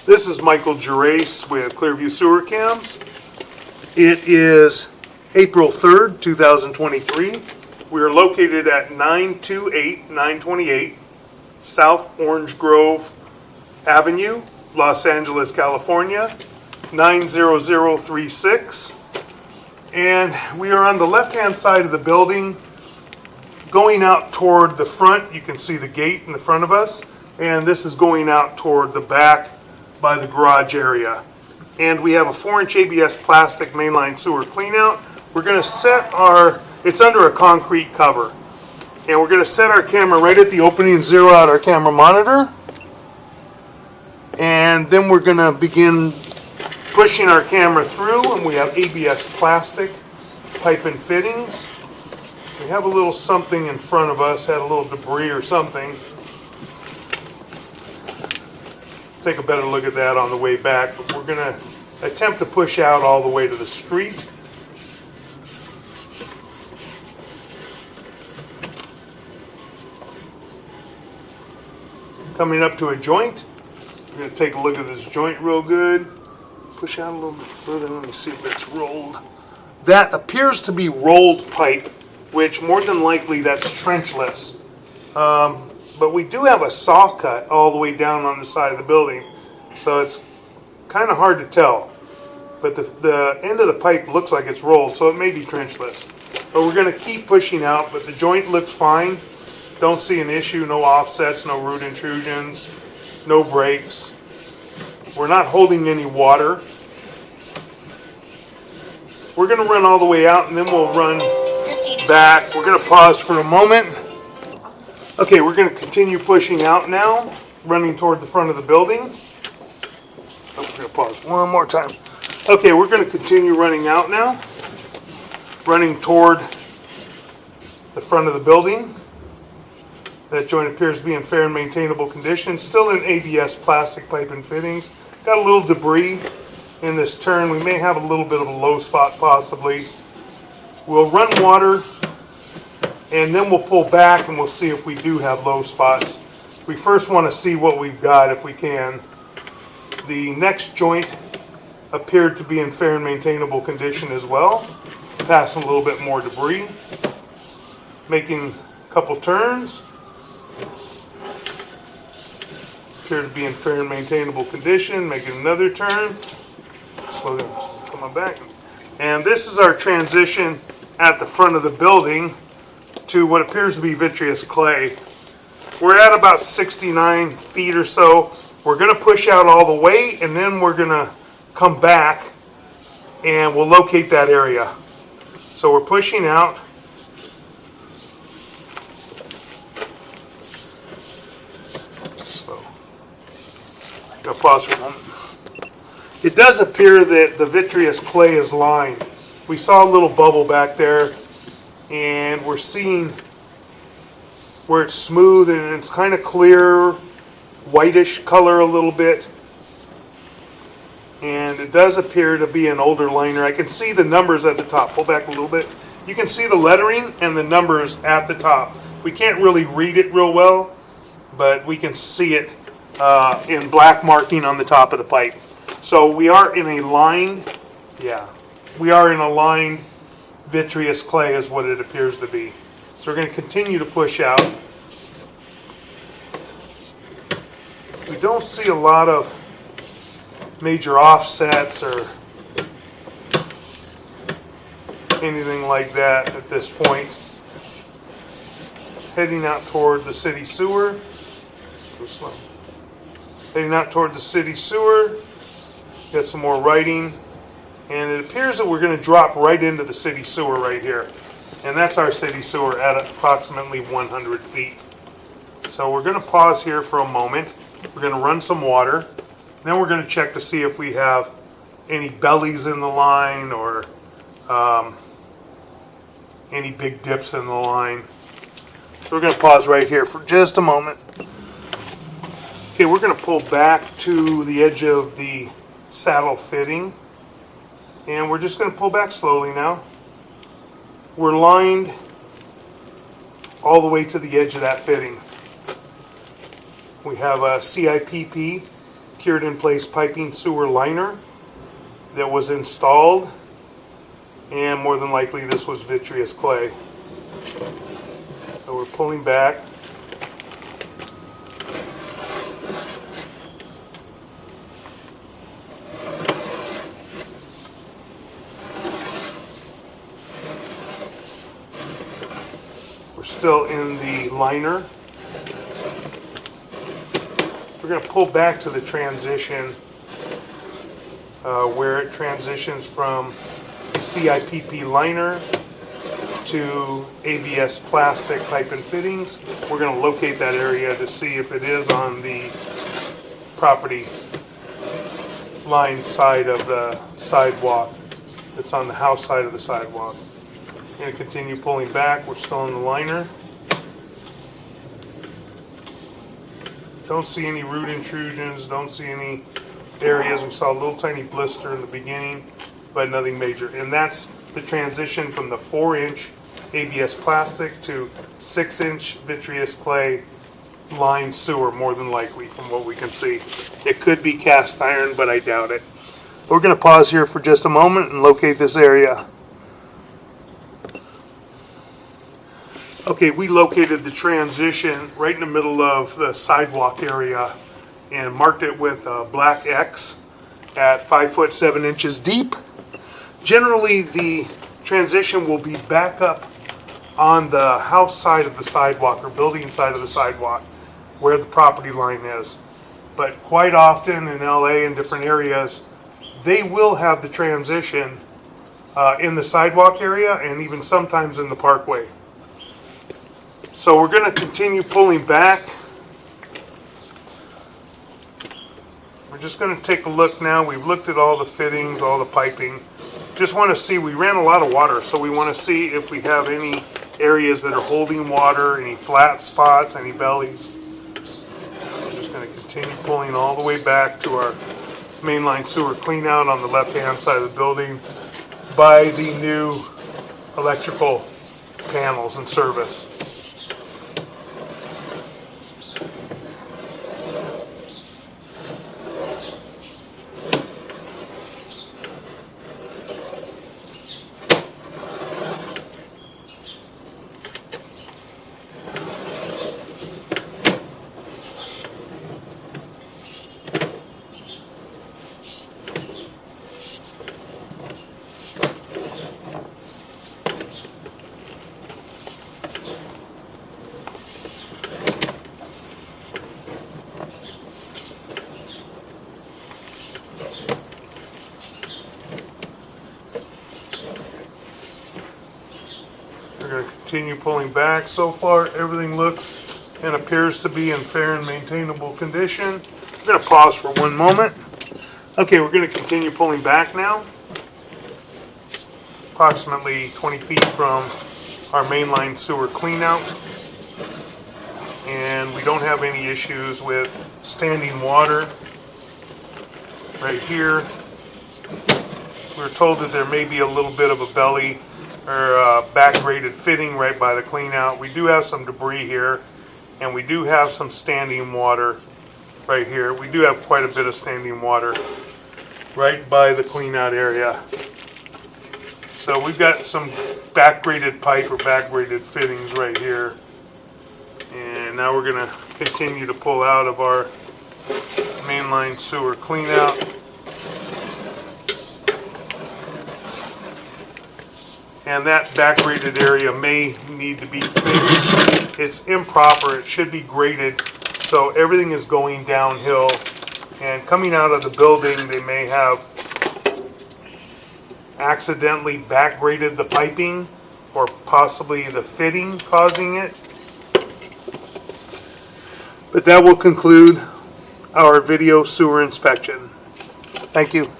This is Michael Gerace with Clearview Sewer Cams. It is April 3rd, 2023. We are located at 928 South Orange Grove Avenue, Los Angeles, California, 90036. And we are on the left-hand side of the building, going out toward the front. You can see the gate in the front of us, and this is going out toward the back by the garage area. And we have a 4-inch ABS plastic mainline sewer cleanout. We're going to set it's under a concrete cover. And we're going to set our camera right at the opening and zero out our camera monitor. And then we're going to begin pushing our camera through, and we have ABS plastic pipe and fittings. We have a little something in front of us, had a little debris or something. Take a better look at that on the way back, but we're going to attempt to push out all the way to the street. Coming up to a joint. We're going to take a look at this joint real good. Push out a little bit further. Let me see if it's rolled. That appears to be rolled pipe, which more than likely that's trenchless. But we do have a saw cut all the way down on the side of the building, so it's kind of hard to tell. But the end of the pipe looks like it's rolled, so it may be trenchless. But we're going to keep pushing out, but the joint looks fine. Don't see an issue, no offsets, no root intrusions, no breaks. We're not holding any water. We're going to run all the way out, and then we'll run back. We're going to pause for a moment. Okay, we're going to continue pushing out now, running toward the front of the building. Oh, we're going to pause one more time. Okay, we're going to continue running out now, running toward the front of the building. That joint appears to be in fair and maintainable condition. Still in ABS plastic pipe and fittings. Got a little debris in this turn. We may have a little bit of a low spot possibly. We'll run water, and then we'll pull back and we'll see if we do have low spots. We first want to see what we've got if we can. The next joint appeared to be in fair and maintainable condition as well. Passing a little bit more debris. Making a couple turns. Appear to be in fair and maintainable condition. Making another turn. Slow down. Come on back. And this is our transition at the front of the building to what appears to be vitreous clay. We're at about 69 feet or so. We're going to push out all the way, and then we're going to come back and we'll locate that area. So we're pushing out. So, I'll pause for a moment. It does appear that the vitreous clay is lined. We saw a little bubble back there, and we're seeing where it's smooth and it's kind of clear, whitish color a little bit. And it does appear to be an older liner. I can see the numbers at the top. Pull back a little bit. You can see the lettering and the numbers at the top. We can't really read it real well, but we can see it in black marking on the top of the pipe. So we are in a lined, vitreous clay is what it appears to be. So we're going to continue to push out. We don't see a lot of major offsets or anything like that at this point. Heading out toward the city sewer. Go slow. Heading out toward the city sewer. Got some more writing. And it appears that we're going to drop right into the city sewer right here. And that's our city sewer at approximately 100 feet. So we're going to pause here for a moment. We're going to run some water. Then we're going to check to see if we have any bellies in the line or any big dips in the line. So we're going to pause right here for just a moment. Okay, we're going to pull back to the edge of the saddle fitting. And we're just going to pull back slowly now. We're lined all the way to the edge of that fitting. We have a CIPP secured in place piping sewer liner that was installed, and more than likely this was vitreous clay. So we're pulling back. We're still in the liner. We're going to pull back to the transition where it transitions from CIPP liner to ABS plastic pipe and fittings. We're going to locate that area to see if it is on the property line side of the sidewalk. It's on the house side of the sidewalk. We're going to continue pulling back. We're still in the liner. Don't see any root intrusions, don't see any areas. We saw a little tiny blister in the beginning, but nothing major. And that's the transition from the 4-inch ABS plastic to 6-inch vitreous clay lined sewer, more than likely, from what we can see. It could be cast iron, but I doubt it. We're going to pause here for just a moment and locate this area. Okay, we located the transition right in the middle of the sidewalk area and marked it with a black X at 5 foot 7 inches deep. Generally, the transition will be back up on the house side of the sidewalk or building side of the sidewalk where the property line is. But quite often in LA and different areas, they will have the transition in the sidewalk area and even sometimes in the parkway. So we're going to continue pulling back. We're just going to take a look now. We've looked at all the fittings, all the piping. Just want to see, we ran a lot of water, so we want to see if we have any areas that are holding water, any flat spots, any bellies. We're just going to continue pulling all the way back to our mainline sewer cleanout on the left-hand side of the building by the new electrical panels and service. We're going to continue pulling back. So far, everything looks and appears to be in fair and maintainable condition. We're going to pause for one moment. Okay, we're going to continue pulling back now. Approximately 20 feet from our mainline sewer cleanout. And we don't have any issues with standing water right here. We're told that there may be a little bit of a belly or back-graded fitting right by the cleanout. We do have some debris here, and we do have some standing water right here. We do have quite a bit of standing water right by the cleanout area. So we've got some back-graded pipe or back-graded fittings right here. And now we're going to continue to pull out of our mainline sewer cleanout. And that back-graded area may need to be fixed. It's improper. It should be graded so everything is going downhill. And coming out of the building, they may have accidentally back-graded the piping or possibly the fitting causing it. But that will conclude our video sewer inspection. Thank you.